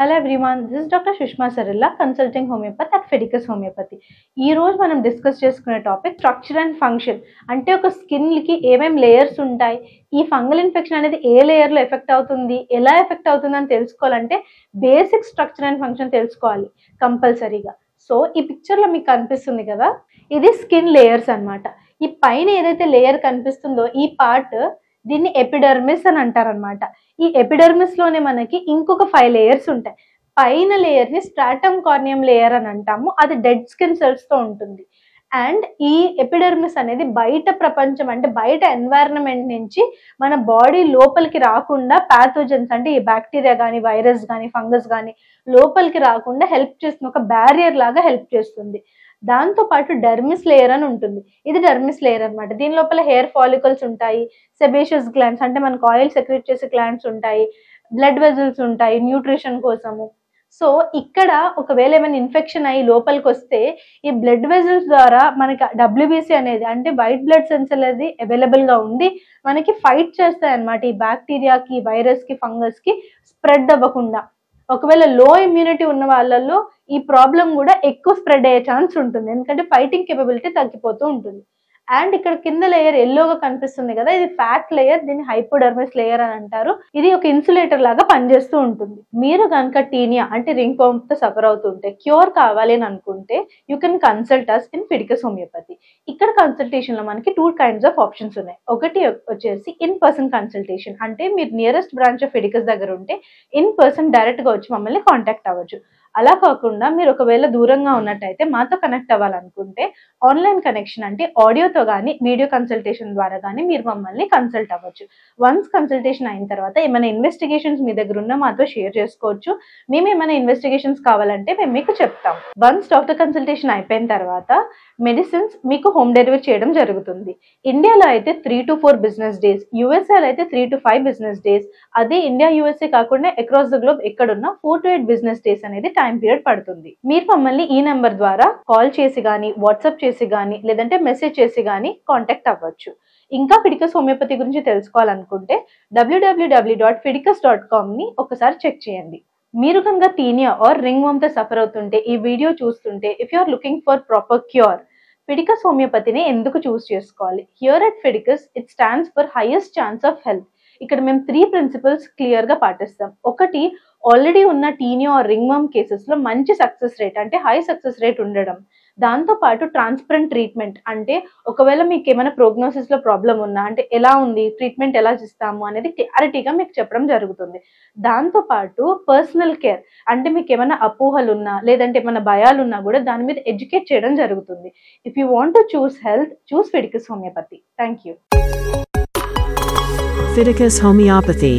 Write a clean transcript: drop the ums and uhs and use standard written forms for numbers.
Hello everyone, this is Dr. Sushma Sarilla, consulting homeopath at Fedicus Homeopathy. ఈ రోజు మనం discuss చేసుకునే topic structure and function. అంటే ఒక స్కిన్ కి ఏమేమి లేయర్స్ ఉంటాయి, ఈ ఫంగల్ ఇన్ఫెక్షన్ అనేది ఏ లేయర్ లో ఎఫెక్ట్ అవుతుంది, ఎలా ఎఫెక్ట్ అవుతుంది అని తెలుసుకోవాలంటే బేసిక్ స్ట్రక్చర్ అండ్ ఫంక్షన్ తెలుసుకోవాలి కంపల్సరీగా. సో ఈ పిక్చర్ లో మీకు కనిపిస్తుంది కదా, ఇది స్కిన్ లేయర్స్ అన్నమాట. ఈ పైన ఏదైతే లేయర్ కనిపిస్తుందో ఈ పార్ట్ దీన్ని ఎపిడర్మిస్ అని అంటారనమాట. ఈ ఎపిడర్మిస్ లోనే మనకి ఇంకొక 5 లేయర్స్ ఉంటాయి. పైన లేయర్ ని స్ట్రాటమ్ కార్నియం లేయర్ అని అంటాము. అది డెడ్ స్కిన్ సెల్స్ తో ఉంటుంది. అండ్ ఈ ఎపిడర్మిస్ అనేది బయట ప్రపంచం అంటే బయట ఎన్వైరన్మెంట్ నుంచి మన బాడీ లోపలికి రాకుండా ప్యాథోజన్స్ అంటే ఈ బ్యాక్టీరియా కానీ వైరస్ కానీ ఫంగస్ కానీ లోపలికి రాకుండా హెల్ప్ చేస్తుంది, ఒక బ్యారియర్ లాగా హెల్ప్ చేస్తుంది. దాంతో పాటు డర్మిస్ లేయర్ అని ఉంటుంది. ఇది డర్మిస్ లేయర్ అనమాట. దీని లోపల హెయిర్ ఫాలికల్స్ ఉంటాయి, సెబేషియస్ గ్లాండ్స్ అంటే మనకు ఆయిల్ సెక్రెట్ చేసే గ్లాండ్స్ ఉంటాయి, బ్లడ్ వెజల్స్ ఉంటాయి న్యూట్రిషన్ కోసము. సో ఇక్కడ ఒకవేళ ఏమైనా ఇన్ఫెక్షన్ అయ్యి లోపలికి వస్తే ఈ బ్లడ్ వెజల్స్ ద్వారా మనకి డబ్ల్యూబీసీ అనేది అంటే వైట్ బ్లడ్ సెల్స్ అనేది అవైలబుల్ గా ఉండి మనకి ఫైట్ చేస్తాయి అన్నమాట ఈ బ్యాక్టీరియాకి, వైరస్ కి, ఫంగస్ కి స్ప్రెడ్ అవ్వకుండా. ఒకవేళ లో ఇమ్యూనిటీ ఉన్న వాళ్ళల్లో ఈ ప్రాబ్లం కూడా ఎక్కువ స్ప్రెడ్ అయ్యే ఛాన్స్ ఉంటుంది, ఎందుకంటే ఫైటింగ్ కేపబిలిటీ తగ్గిపోతూ ఉంటుంది. అండ్ ఇక్కడ కింద లేయర్ ఎల్లోగా కనిపిస్తుంది కదా, ఇది ఫ్యాట్ లేయర్, దీన్ని హైపోడర్మిస్ లేయర్ అని అంటారు. ఇది ఒక ఇన్సులేటర్ లాగా పనిచేస్తూ ఉంటుంది. మీరు కనుక టీనియా అంటే రింగ్ వార్మ్ తో సఫర్ అవుతుంటే క్యూర్ కావాలి అని అనుకుంటే you can consult us in ఫిడికస్ హోమియోపతి. ఇక్కడ కన్సల్టేషన్ లో మనకి 2 kinds ఆఫ్ ఆప్షన్స్ ఉన్నాయి. ఒకటి వచ్చేసి ఇన్ పర్సన్ కన్సల్టేషన్, అంటే మీరు నియరెస్ట్ బ్రాంచ్ ఆఫ్ ఫిడికస్ దగ్గర ఉంటే ఇన్ పర్సన్ డైరెక్ట్ గా వచ్చి మమ్మల్ని కాంటాక్ట్ అవ్వచ్చు. అలా కాకుండా మీరు ఒకవేళ దూరంగా ఉన్నట్టయితే మాతో కనెక్ట్ అవ్వాలనుకుంటే ఆన్లైన్ కనెక్షన్ అంటే ఆడియోతో కానీ వీడియో కన్సల్టేషన్ ద్వారా కానీ మీరు మమ్మల్ని కన్సల్ట్ అవ్వచ్చు. వన్స్ కన్సల్టేషన్ అయిన తర్వాత ఏమైనా ఇన్వెస్టిగేషన్స్ మీ దగ్గర ఉన్న మాతో షేర్ చేసుకోవచ్చు. మేము ఏమైనా ఇన్వెస్టిగేషన్స్ కావాలంటే మేము మీకు చెప్తాం. వన్స్ డాక్టర్ కన్సల్టేషన్ అయిపోయిన తర్వాత మెడిసిన్స్ మీకు హోమ్ డెలివరీ చేయడం జరుగుతుంది. ఇండియాలో అయితే 3 to 4 బిజినెస్ డేస్, యూఎస్ఏలో అయితే 3 to 5 బిజినెస్ డేస్. అదే ఇండియా యూఎస్ఏ కాకుండా అక్రాస్ ద గ్లోబ్ ఎక్కడున్నా 4 to 8 బిజినెస్ డేస్ అనేది టైం పీరియడ్ పడుతుంది. మీరు మమ్మల్ని ఈ నెంబర్ ద్వారా కాల్ చేసి కానీ, వాట్సాప్ చేసి కానీ, లేదంటే మెసేజ్ చేసి కానీ కాంటాక్ట్ అవ్వచ్చు. ఇంకా ఫిడికస్ హోమియోపతి గురించి తెలుసుకోవాలనుకుంటే www.fidicus.com ని ఒకసారి చెక్ చేయండి. మీరు కనుక టీనియా ఆర్ రింగ్ వార్మ్ తో సఫర్ అవుతుంటే ఈ వీడియో చూస్తుంటే if you are looking for proper cure, Fidicus హోమియోపతిని ఎందుకు చూస్ చేసుకోవాలి? Here at Fidicus it stands for highest chance of health. ఇక్కడ మేము 3 ప్రిన్సిపల్స్ క్లియర్ గా పాటిస్తాం. ఒకటి, ఆల్రెడీ ఉన్న tinea or ringworm cases లో మంచి సక్సెస్ రేట్ అంటే హై సక్సెస్ రేట్ ఉండడం. దాంతో పాటు ట్రాన్స్పరెంట్ ట్రీట్మెంట్, అంటే ఒకవేళ మీకు ఏమైనా ప్రోగ్నోసిస్ లో ప్రాబ్లం ఉన్నా అంటే ఎలా ఉంది, ట్రీట్మెంట్ ఎలా చేస్తాము అనేది క్లారిటీగా మీకు చెప్పడం జరుగుతుంది. దాంతో పాటు పర్సనల్ కేర్, అంటే మీకు ఏమైనా అపోహలు ఉన్నా లేదంటే ఏమైనా భయాలు ఉన్నా కూడా దాని మీద ఎడ్యుకేట్ చేయడం జరుగుతుంది. If you want to choose health, choose Fidicus homeopathy. Thank you. Fidicus Homeopathy.